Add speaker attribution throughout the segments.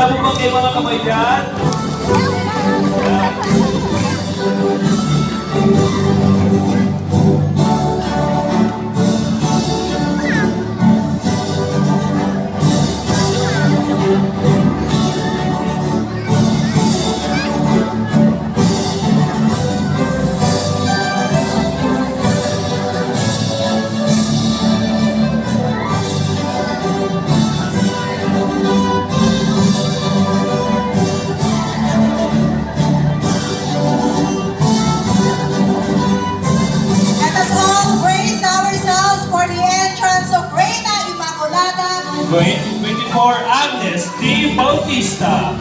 Speaker 1: Wala po bang kayo mga kamay dyan? Yan.
Speaker 2: Let us all brace ourselves for the entrance of Reina Immaculada.
Speaker 1: 2024 Agnes D. Bautista.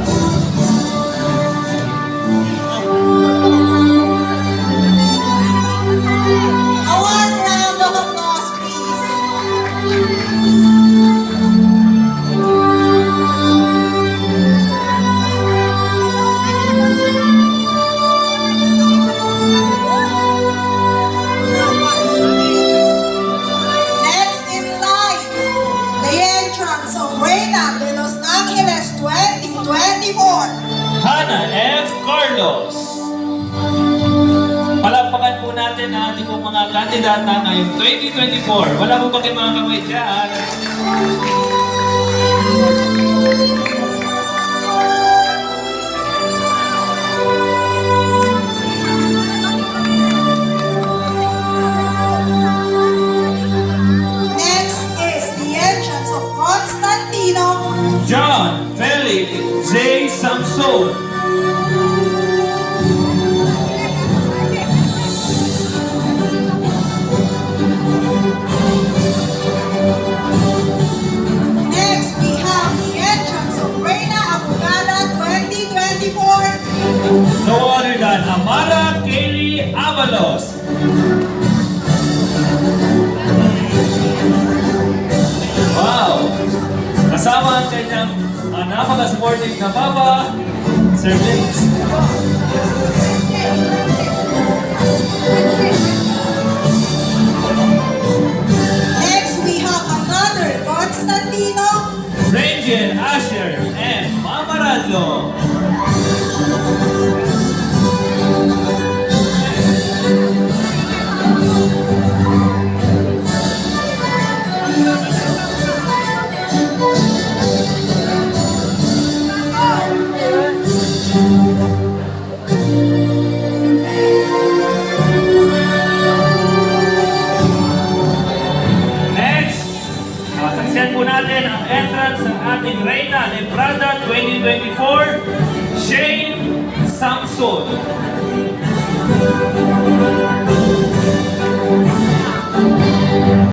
Speaker 2: A one round of applause, please. Next in line, the entrance of Reina de Los Angeles 2024.
Speaker 1: Hannah F. Carlos. Palakpakan po natin ang ating pong mga kandidata ngayong 2024. Wala po ba kayo mga kamay dyan?
Speaker 2: Next is the entrance of Constantino.
Speaker 1: John Felix J. Samson.
Speaker 2: Next, we have the entrance of Reina Abogada 2024.
Speaker 1: No other than Amara Kaylee Avalos. Wow! Kasama ang kanyang napaka-supportive na papa, Sir Vince.
Speaker 2: Next, we have another Constantino.
Speaker 1: Ranger Asher and Mamaradlo. Next, saksiyan po natin ang entrance ng ating Reina Lebrada 2024, Shane Samson.